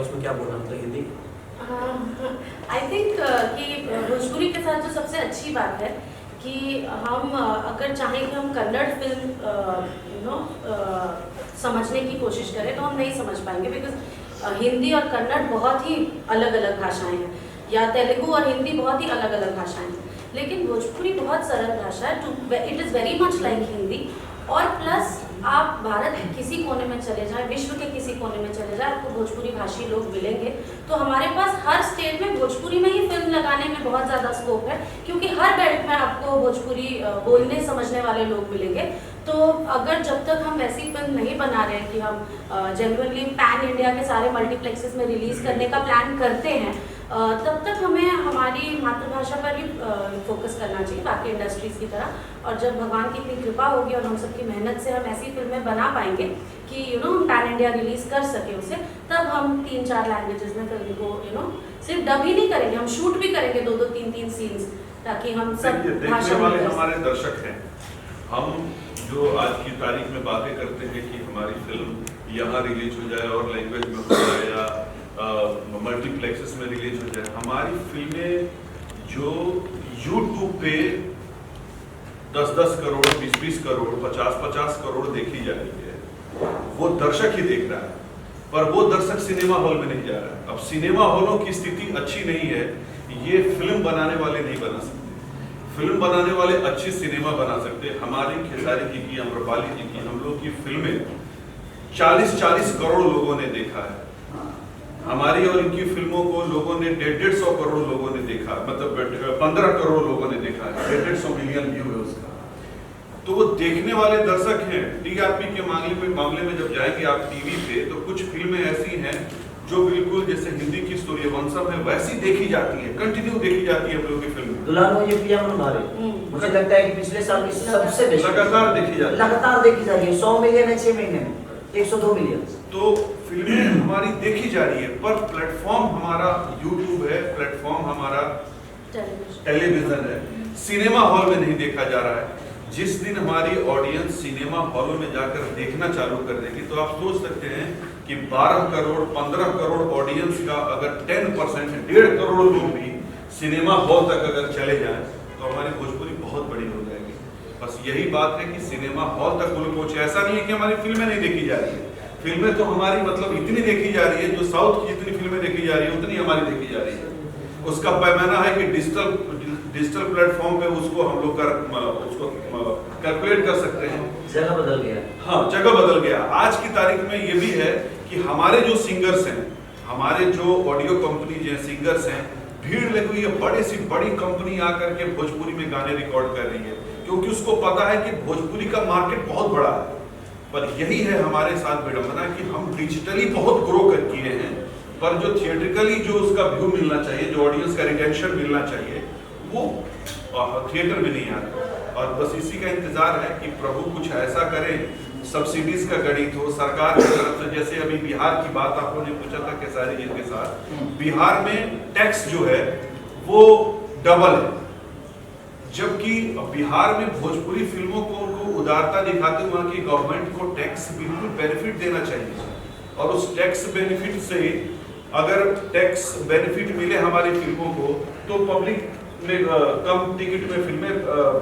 उसमें क्या बोलना मतलब हिंदी? आई थिंक कि भोजपुरी के साथ जो सबसे अच्छी बात है कि हम अगर चाहें कि हम कन्नड़ फिल्म समझने की कोशिश करें तो हम नहीं समझ पाएंगे, बिकॉज हिंदी और कन्नड़ बहुत ही अलग अलग भाषाएं हैं, या तेलुगु और हिंदी बहुत ही अलग अलग भाषाएं हैं। लेकिन भोजपुरी बहुत सरल भाषा है, it is very much like Hindi. और प्लस आप भारत के किसी कोने में चले जाएं, विश्व के किसी कोने में चले जाएं, आपको भोजपुरी भाषी लोग मिलेंगे। तो हमारे पास हर स्टेट में भोजपुरी में ही फिल्म लगाने में बहुत ज़्यादा स्कोप है, क्योंकि हर बेल्ट में आपको भोजपुरी बोलने समझने वाले लोग मिलेंगे। तो अगर जब तक हम ऐसी फिल्म नहीं बना रहे हैं कि हम जेन्युइनली पैन इंडिया के सारे मल्टीप्लेक्सेस में रिलीज़ करने का प्लान करते हैं, तब तक हमें हमारी मातृभाषा पर ही फोकस करना चाहिए, बाकी इंडस्ट्रीज़ की तरह। और जब भगवान की इतनी कृपा होगी और हम सबकी मेहनत से हम ऐसी फिल्में बना पाएंगे कि हम पैन इंडिया रिलीज़ कर सके उसे, तब हम 3-4 लैंग्वेजेस में फिल्म को सिर्फ डब ही नहीं करेंगे, हम शूट भी करेंगे 2-2, 3-3 सीन्स, ताकि हम सब देखने वाले हमारे दर्शक हैं। हम जो आज की तारीख में बातें करते हैं कि हमारी फिल्म यहाँ रिलीज हो जाए और लैंग्वेज में हो जाए या मल्टीप्लेक्सेस में रिलीज हो जाए, हमारी फिल्में जो यूट्यूब पे 10-10 करोड़, 20-20 करोड़, 50-50 करोड़ देखी जा रही है, वो दर्शक ही देख रहा है, पर वो दर्शक सिनेमा हॉल में नहीं जा रहा है। अब सिनेमा हॉलों की स्थिति अच्छी नहीं है, ये फिल्म बनाने वाले नहीं बना सकते। फिल्म बनाने वाले अच्छी सिनेमा बना सकते हैं। हमारी खेसारी जी की, अम्रपाली जी की, हम लोग की फिल्में 40-40 करोड़ लोगों ने देखा है। हमारी और इनकी फिल्मों को लोगों ने 150 करोड़ लोगों ने देखा, मतलब 15 करोड़ लोगों ने देखा है, 150 मिलियन व्यू है उसका। तो वो देखने वाले दर्शक हैं। टीआरपी के मामले में जब जाएंगे आप टीवी पे, तो कुछ फिल्में ऐसी हैं जो बिल्कुल जैसे हिंदी की सूर्यवंशम है वैसी देखी जाती है, कंटिन्यू देखी जाती है हम लोग की फिल्म। दुल्हन हो ये पिया मन भारे, मुझे लगता है कि पिछले साल की सबसे बेस्ट लगातार देखी जाती है, लगातार देखी जा रही है। 100 मिलियन है 6 महीने में, 102 मिलियन। तो फिल्में हमारी देखी जा रही है, पर प्लेटफॉर्म हमारा यूट्यूब है, प्लेटफॉर्म हमारा टेलीविजन है, सिनेमा हॉल में नहीं देखा जा रहा है। जिस दिन हमारी ऑडियंस सिनेमा हॉलों में जाकर देखना चालू कर देगी, तो आप सोच सकते हैं कि 12 करोड़ 15 करोड़ ऑडियंस का अगर 10%, 1.5 करोड़ लोग भी सिनेमा हॉल तक अगर चले जाएं, तो हमारी भोजपुरी बहुत बड़ी हो जाएगी। बस यही बात है कि सिनेमा हॉल तक वो लोग पहुंचे। ऐसा नहीं है कि हमारी फिल्में नहीं देखी जा रही है, फिल्में तो हमारी मतलब इतनी देखी जा रही है, जो साउथ की जितनी फिल्में देखी जा रही है उतनी हमारी देखी जा रही है। उसका पैमाना है कि डिजिटल प्लेटफॉर्म पे उसको हम लोग उसको कैलकुलेट कर सकते हैं। जगह बदल गया। हाँ, जगह बदल गया। आज की तारीख में ये भी है कि हमारे जो सिंगर्स हैं, हमारे जो ऑडियो कंपनी जो सिंगर्स हैं, भीड़ लगी हुई है, बड़ी सी बड़ी कंपनी आकर के भोजपुरी में गाने रिकॉर्ड कर रही है, क्योंकि उसको पता है कि भोजपुरी का मार्केट बहुत बड़ा है। पर यही है हमारे साथ विडंबना कि हम डिजिटली बहुत ग्रो कर किए हैं, पर जो थिएट्रिकली जो उसका व्यू मिलना चाहिए, जो ऑडियंस का रिटेंशन मिलना चाहिए, वो थिएटर में नहीं आ रहा। और बस इसी का इंतजार है कि प्रभु कुछ ऐसा करे, सब्सिडीज का गणित हो सरकार की तरफ से। जैसे अभी बिहार की बात आपको ने पूछा था खेसारी जी के साथ, बिहार में टैक्स जो है वो डबल है, जबकि बिहार में भोजपुरी फिल्मों को उनको उदारता दिखाते हुए वहां की गवर्नमेंट को टैक्स बिल्कुल बेनिफिट देना चाहिए। और उस टैक्स बेनिफिट से अगर टैक्स बेनिफिट मिले हमारी फिल्मों को, तो पब्लिक में कम टिकट में फिल्में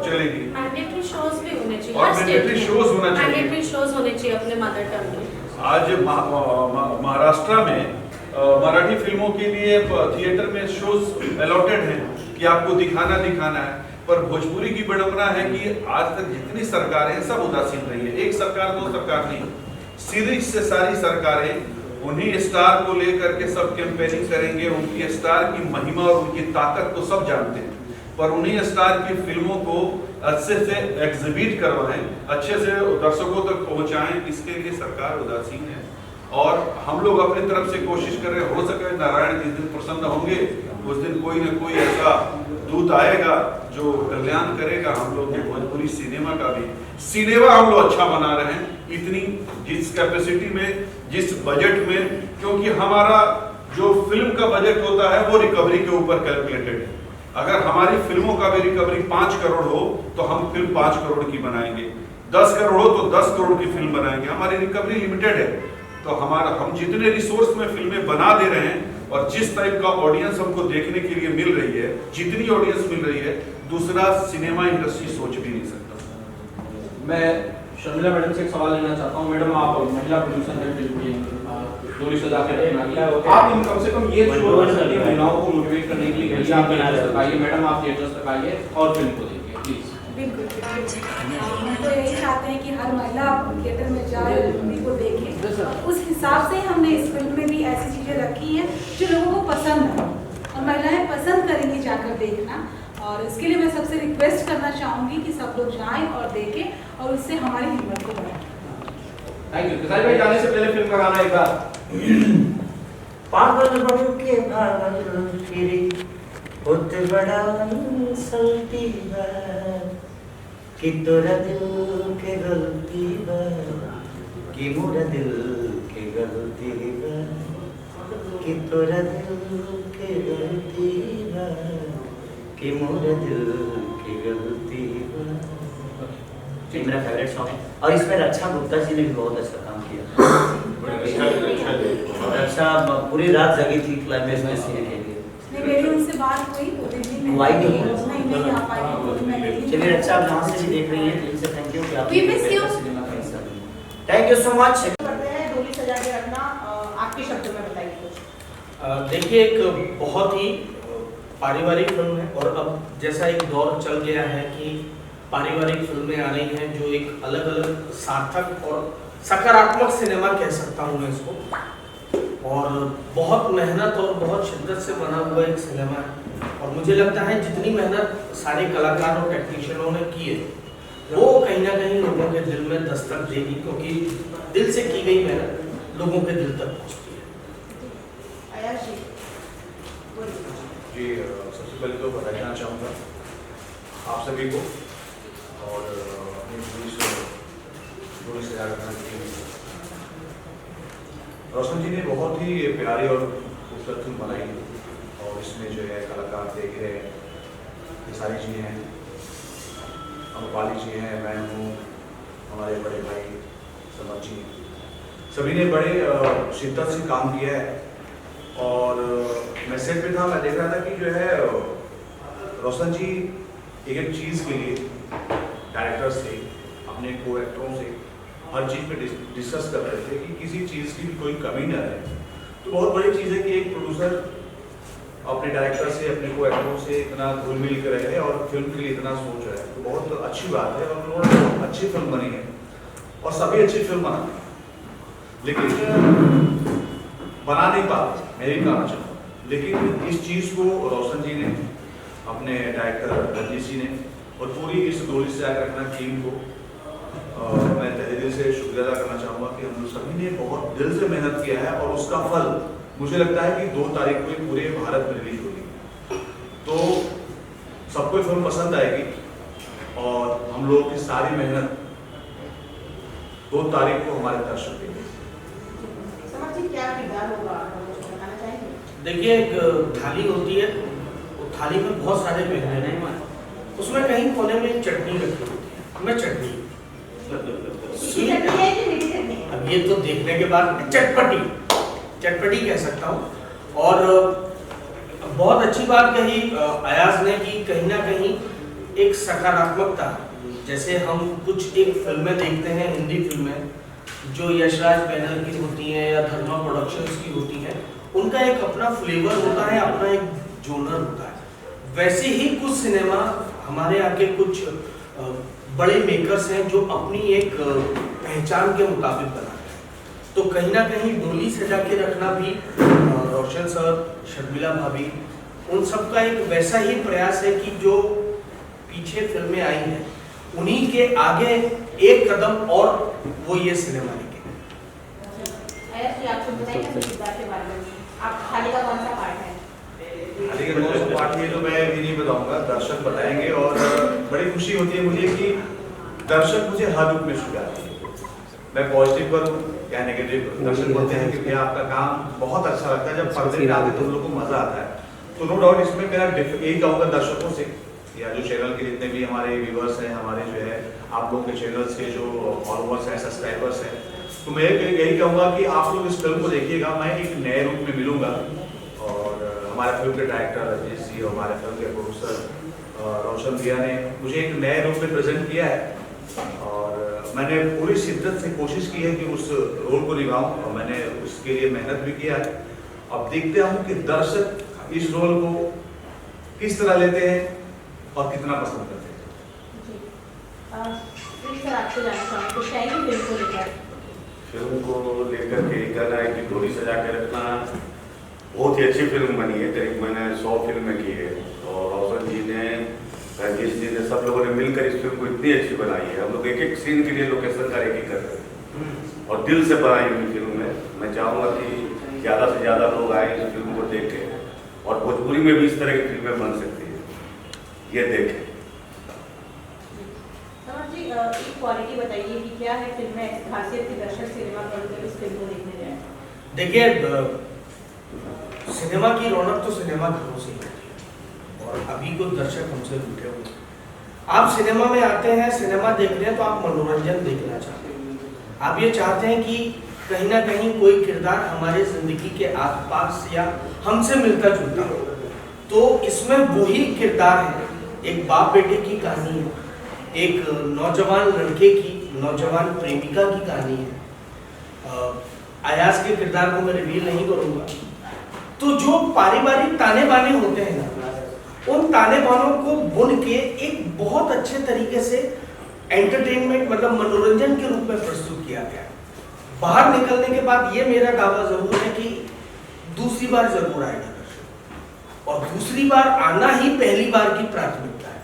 चलेगी। मैंडेटरी शोज भी होने चाहिए, और मैंडेटरी शोज होना चाहिए, मैंडेटरी शोज होने चाहिए अपने मदर टंग में। आज महाराष्ट्र में मराठी फिल्मों के लिए थिएटर में शोज अलॉटेड हैं कि आपको दिखाना है, पर भोजपुरी की विडंबना है कि आज तक जितनी सरकारें हैं सब उदासीन रही है। एक सरकार दो सरकार नहीं, सीरीज से सारी सरकारें उन्हीं स्टार को लेकर के सब कैंपेनिंग करेंगे। उनकी स्टार की महिमा और उनकी ताकत को सब जानते हैं, पर उन्हीं स्टार की फिल्मों को अच्छे से एग्जिबिट करवाएं, अच्छे से दर्शकों तक पहुंचाएं, इसके लिए सरकार उदासीन है। और हम लोग अपनी तरफ से कोशिश कर रहे हैं, हो सके नारायण जिस दिन प्रसन्न होंगे उस दिन कोई न कोई ऐसा दूत आएगा जो कल्याण करेगा हम लोग के भोजपुरी सिनेमा का भी। सिनेमा हम लोग अच्छा बना रहे हैं, इतनी जिस कैपेसिटी में, जिस बजट में, क्योंकि हमारा जो फिल्म का बजट होता है वो रिकवरी के ऊपर कैलकुलेटेड है। अगर हमारी फिल्मों का भी रिकवरी 5 करोड़ हो तो हम फिल्म 5 करोड़ की बनाएंगे, 10 करोड़ हो तो 10 करोड़ की फिल्म बनाएंगे। हमारी रिकवरी लिमिटेड है, तो हम जितने रिसोर्स में फिल्में बना दे रहे हैं और जिस टाइप का ऑडियंस हमको देखने के लिए मिल रही है, जितनी ऑडियंस मिल रही है, दूसरा सिनेमा इंडस्ट्री सोच भी नहीं सकता। मैं शर्मिला मैडम से एक सवाल लेना चाहता हूँ। मैडम, आप महिला प्रोड्यूसर हैं फिल्म की, डोली सजा के रखना की, आप इन कम से कम ये श्योर कर सकते हैं महिलाओं को मोटिवेट करने के लिए कि आप थिएटर्स तक आइए, मैडम आप थिएटर्स तक आइए और फिल्म को देखिए प्लीज। बिल्कुल हम तो यही चाहते हैं कि हर महिला थिएटर में जाए, मूवी को देखे। उस हिसाब से हमने इस फिल्म में भी ऐसी चीज़ें रखी हैं जो लोगों को पसंद है और महिलाएं पसंद करेंगी जाकर देखना। और इसके लिए मैं सबसे रिक्वेस्ट करना चाहूँगी कि सब लोग जाएं और देखें और उससे हमारी हिम्मत को बढ़ाएं। Thank you. किसान भाई, जाने से पहले फिल्म का गाना एक बार। पागल बन के भागल फिरे होत बड़ा सल्टी बा कि तोरा दिल के गलती बा कि मोरा दिल के गलती बा कि तोरा दिल के गलती बा कि मोरा दिल की गलती बा। ये मेरा फेवरेट सॉन्ग है और इसमें रक्षा गुप्ता जी ने भी बहुत अच्छा काम किया। और रक्षा पूरी रात जगी थी क्लाइमेक्स में सीने के लिए। नहीं, मेरी उनसे बात हुई, वो दिल्ली में वाई नहीं नहीं आ पाई। चलिए रक्षा, आप जहाँ से भी देख रही हैं दिल से थैंक यू कि आप We miss you. सिनेमा का हिस्सा बनी। Thank you so much. करते हैं डोली सजा के रखना, आपके शब्दों में बताइए कुछ। देखिए, एक बहुत ही पारिवारिक फिल्म है और अब जैसा एक दौर चल गया है कि पारिवारिक फिल्में आ रही हैं जो एक अलग अलग सार्थक और सकारात्मक सिनेमा कह सकता हूँ मैं इसको, और बहुत मेहनत और बहुत शिद्दत से बना हुआ एक सिनेमा है। और मुझे लगता है जितनी मेहनत सारे कलाकार और टेक्नीशियनों ने की है वो कहीं ना कहीं लोगों के दिल में दस्तक देगी, क्योंकि दिल से की गई मेहनत लोगों के दिल तक पहुँचती है। आयाश जी, जी, सबसे पहले तो बधाई देना चाहूँगा आप सभी को और अपनी पूरी सजा करना की। रोशन जी ने बहुत ही प्यारी और खूबसूरत फिल्म बनाई और इसमें जो है कलाकार देख रहे हैं, सारी जी हैं, अमरपाली जी हैं, मैं हूँ, हमारे बड़े भाई समर जी, सभी ने बड़े शिद्दत से काम किया है। और मैं सेट पे था, मैं देख रहा था कि जो है रोशन जी एक चीज़ के लिए डायरेक्टर से, अपने को एक्टरों से हर चीज़ पे डिस्कस कर रहे थे कि किसी चीज़ की भी कोई कमी ना रहे। तो बहुत बड़ी चीज़ है कि एक प्रोड्यूसर अपने डायरेक्टर से, अपने को एक्टरों से इतना घुल मिल कर रहे हैं और फिल्म के लिए इतना सोच रहे हैं, तो बहुत अच्छी बात है। और उन्होंने बहुत अच्छी फिल्म बनी है और सभी अच्छी फिल्म बनाते हैं, लेकिन बना नहीं पाते, मैं भी कहना चाहूँगा। लेकिन इस चीज़ को रोशन जी ने, अपने डायरेक्टर रंजीत जी ने और पूरी इस डोली सजा के रखना टीम को मैं तहे दिल से शुक्रिया अदा करना चाहूँगा कि हम लोग सभी ने बहुत दिल से मेहनत किया है और उसका फल मुझे लगता है कि 2 तारीख को पूरे भारत में रिलीज होगी, तो सबको फिल्म पसंद आएगी और हम लोग की सारी मेहनत 2 तारीख को हमारे दर्शक देंगे। समर जी, क्या किरदार होगा, बताना चाहेंगे? देखिए, एक थाली होती है, वो थाली में बहुत सारे व्यंजन हैं, उसमें कहीं कोने में चटनी रखी होती है। मैं चटनी चटनी है कि मीठी चटनी है? अब ये तो देखने के बाद चटपटी कह सकता हूँ। और बहुत अच्छी बात कही अयाज ने कि कहीं ना कहीं एक सकारात्मकता, जैसे हम कुछ एक फिल्में देखते हैं, हिंदी फिल्में जो यशराज बैनर की होती हैं या धर्मा प्रोडक्शंस की होती हैं, उनका एक अपना फ्लेवर होता है, अपना एक जोनर होता है। वैसे ही कुछ सिनेमा हमारे आके कुछ बड़े मेकर्स हैं जो अपनी एक पहचान के मुताबिक बनाते हैं। तो कहीं ना कहीं डोली सजा के रखना भी रोशन सर, शर्मिला भाभी, उन सब का एक वैसा ही प्रयास है कि जो पीछे फिल्में आई हैं उन्हीं के आगे एक कदम और वो ये सिनेमा लेके। आयाश जी, आपको बताइए अपने किरदार के बारे में, आप थाली का कौन सा पार्ट है? थाली का कौन सा पार्ट है तो मैं भी नहीं बताऊंगा, दर्शक बताएंगे। और बड़ी खुशी होती है मुझे कि दर्शक मुझे हर रूप में स्वीकारते हैं, मैं पॉजिटिव पर हूँ या नेगेटिव पर। दर्शक बोलते हैं कि भैया आपका काम बहुत अच्छा लगता है, जब पर्दे पे आते तो उन लोगों को मजा आता है। तो नो डाउट इसमें मेरा यही कहूँगा दर्शकों से या जो चैनल के जितने भी हमारे व्यूअर्स हैं, हमारे जो है आप लोगों के चैनल्स के जो फॉलोअर्स हैं, सब्सक्राइबर्स हैं, तो मैं यही कहूँगा कि आप लोग इस फिल्म को देखिएगा। मैं एक नए रूप में मिलूंगा और हमारे फिल्म के डायरेक्टर राजेश जी और हमारे फिल्म के प्रोड्यूसर रोशन भैया ने मुझे एक नए रूप में प्रेजेंट किया है और मैंने पूरी शिद्दत से कोशिश की है कि उस रोल को निभाऊं और मैंने उसके लिए मेहनत भी किया है। अब देखते हूँ कि दर्शक इस रोल को किस तरह लेते हैं और कितना पसंद करते हैं। जी सर, आपसे जानना चाहूँगी कुछ कहेंगे फिल्म को लेकर? फिल्म को लेकर के कहना है कि डोरी सजा के रखना बहुत ही अच्छी फिल्म बनी है। करीब मैंने 100 फिल्में की है और रोशन जी ने, राजेश जी ने, सब लोगों ने मिलकर इस फिल्म को इतनी अच्छी बनाई है। हम लोग एक एक सीन के लिए लोकेशन का रेकी कर रहे हैं और दिल से बनाई हुई फिल्म है। मैं चाहूँगा कि ज़्यादा से ज़्यादा लोग आए इस फिल्म को देखें और भोजपुरी में भी इस तरह की फिल्में बन सकती है, ये देखें। समर जी, एक क्वालिटी बताइए कि क्या है फिल्म में खासियत की दर्शक सिनेमा पर इस फिल्म को देखने जाए? देखिए, सिनेमा की रौनक तो सिनेमा घरों से ही होती है और अभी को दर्शक हमसे रूठे हुए। आप सिनेमा में आते हैं, सिनेमा देख रहे हैं तो आप मनोरंजन देखना चाहते हैं। आप ये चाहते हैं कि कहीं ना कहीं कोई किरदार हमारे जिंदगी के आसपास या हमसे मिलता जुलता हो। तो इसमें वही किरदार है, एक बाप बेटे की कहानी है, एक नौजवान लड़के की, नौजवान प्रेमिका की कहानी है। अयाज के किरदार को मैं रिवील नहीं करूंगा। तो जो पारिवारिक ताने बाने होते हैं ना, उन ताने बानों को बुन के एक बहुत अच्छे तरीके से एंटरटेनमेंट मतलब मनोरंजन के रूप में प्रस्तुत किया गया है। बाहर निकलने के बाद ये मेरा दावा जरूर है कि दूसरी बार जरूर आएगा दर्शक और दूसरी बार आना ही पहली बार की प्राथमिकता है।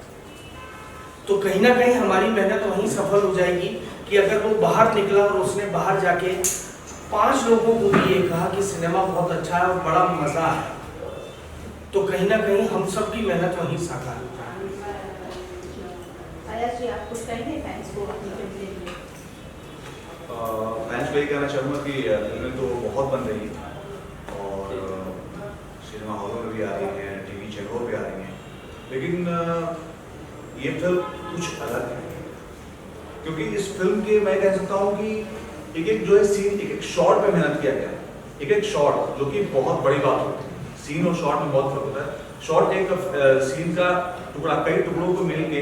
तो कहीं ना कहीं हमारी मेहनत वहीं सफल हो जाएगी कि अगर वो बाहर निकला और उसने बाहर जाके 5 लोगों को भी ये कहा कि सिनेमा बहुत अच्छा है और बड़ा मजा है, तो कहीं ना कहीं हम सब की मेहनत वहीं साकार हो जाएगी। अयाज जी, आप कुछ कहेंगे फैंस को अपनी फिल्म के लिए? फैंस को यही कहना चाहूँगा कि फिल्में तो बहुत बन रही हैं और सिनेमा हॉलों में भी आ रही हैं, टीवी चैनलों पे आ रही हैं, लेकिन ये फिल्म कुछ अलग है क्योंकि इस फिल्म के मैं कह सकता हूँ कि एक एक जो है सीन, एक एक शॉट पे मेहनत किया गया है। एक एक शॉट जो कि बहुत बड़ी बात होती है। सीन और शॉट में बहुत फर्क होता है। शॉट एक सीन का टुकड़ा कई टुकड़ों को मिल के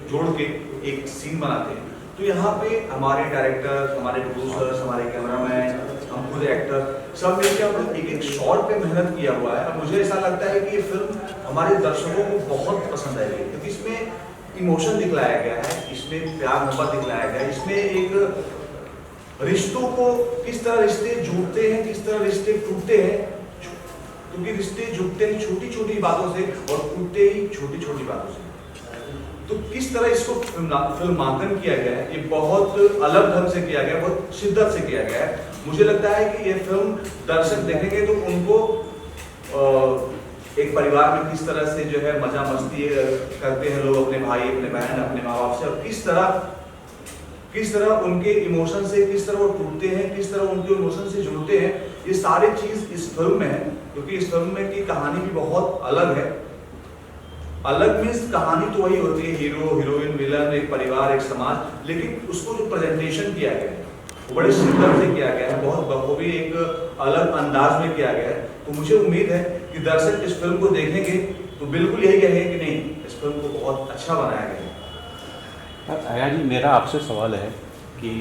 जोड़ के एक सीन बनाते हैं। तो यहाँ पे हमारे डायरेक्टर, हमारे प्रोड्यूसर्स, हमारे कैमरामैन, हम खुद एक्टर सब मिलकर हमने एक एक शॉट पे मेहनत किया हुआ है और मुझे ऐसा लगता है कि ये फिल्म हमारे दर्शकों को बहुत पसंद आएगी क्योंकि इसमें इमोशन दिखलाया गया है, इसमें प्यार मोहब्बत दिखलाया गया है, इसमें एक रिश्तों को किस तरह रिश्ते जुड़ते हैं, किस तरह रिश्ते टूटते हैं, क्योंकि रिश्ते जुड़ते हैं छोटी छोटी बातों से और टूटते ही छोटी छोटी बातों से। तो किस तरह इसको फिल्मांकन किया गया है, ये बहुत अलग ढंग से किया गया है, बहुत शिद्दत से किया गया है। मुझे लगता है कि ये फिल्म दर्शक देखेंगे तो उनको एक परिवार में किस तरह से जो है मजा मस्ती करते हैं लोग अपने भाई, अपने बहन, अपने माँ बाप से, और किस तरह उनके इमोशन से किस तरह वो टूटते हैं, किस तरह उनके इमोशन से जुड़ते हैं, ये सारी चीज इस फिल्म में है। क्योंकि इस फिल्म में की कहानी भी बहुत अलग है। अलग मीन्स कहानी तो वही होती है, हीरो हीरोइन, विलन, एक परिवार, एक समाज, लेकिन उसको जो प्रेजेंटेशन किया गया है वो बड़े शिद्दत से किया गया है, बहुत बखूबी एक अलग अंदाज में किया गया है। तो मुझे उम्मीद है कि दर्शक इस फिल्म को देखेंगे तो बिल्कुल यही कहेंगे कि नहीं, इस फिल्म को बहुत अच्छा बनाया गया है। आया जी, मेरा आपसे सवाल है कि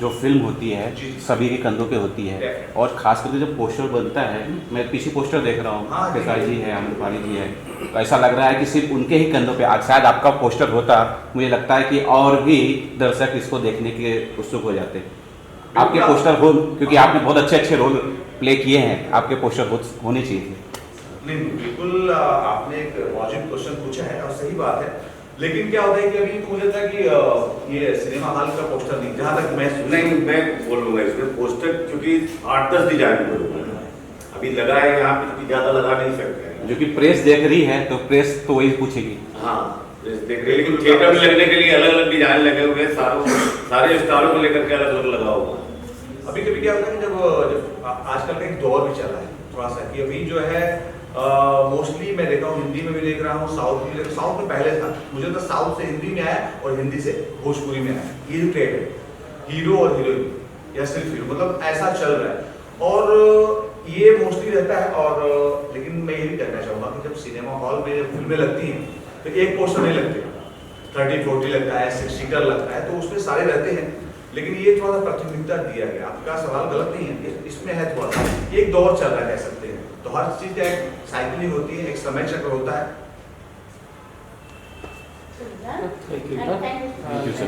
जो फिल्म होती है सभी के कंधों पे होती है और खास करके जब पोस्टर बनता है, मैं पीछे पोस्टर देख रहा हूँ, केसाई जी है, आम्रपाली जी है, तो ऐसा लग रहा है कि सिर्फ उनके ही कंधों पे आज शायद आपका पोस्टर होता, मुझे लगता है कि और भी दर्शक इसको देखने के उत्सुक हो जाते हैं। आपके पोस्टर हो, क्योंकि आपने बहुत अच्छे अच्छे रोल प्ले किए हैं, आपके पोस्टर होने चाहिए। नहीं, बिल्कुल आपने एक वाजिब क्वेश्चन पूछा है और सही बात है, लेकिन क्या होता है कि अभी मुझे था कि ये सिनेमा हॉल का पोस्टर नहीं, जहाँ तक मैं बोलूँगा इसमें पोस्टर क्योंकि 8-10 डिजाइन बोलूँगा अभी लगा है यहाँ पे, ज़्यादा लगा नहीं सकते हैं। जो कि प्रेस देख रही है तो प्रेस तो वही पूछेगी। हाँ, प्रेस देख रही है, लेकिन थिएटर में लगने के लिए अलग अलग डिजाइन लगे हुए हैं, सारे स्टारों को लेकर के अलग अलग लगा हुआ है। अभी कभी क्या होता है कि जब आजकल का एक दौर भी चल रहा है थोड़ा सा, कि अभी जो है मोस्टली मैं देख रहा हूँ, हिंदी में भी देख रहा हूँ, साउथ में भी देख रहा हूँ। साउथ में पहले था, मुझे तो साउथ से हिंदी में आया और हिंदी से भोजपुरी में आया, ये जो ट्रेड है। हीरो और हीरोइन या सिर्फ हीरो, मतलब ऐसा चल रहा है। और ये मोस्टली रहता है। और लेकिन मैं ये भी कहना चाहूँगा कि जब सिनेमा हॉल में जब फिल्में लगती हैं तो एक पोस्टर नहीं लगते, 30-40 लगता है, 6 सीटर लगता है, तो उसमें सारे रहते हैं। लेकिन ये थोड़ा सा प्राथमिकता दिया गया, आपका सवाल गलत नहीं है, इसमें है थोड़ा सा एक दौर चल रहा है कह सकते हैं। तो हर चीज़ का एक साइकिलिंग होती है, एक समय चक्र होता है। Thank you. Thank you, sir.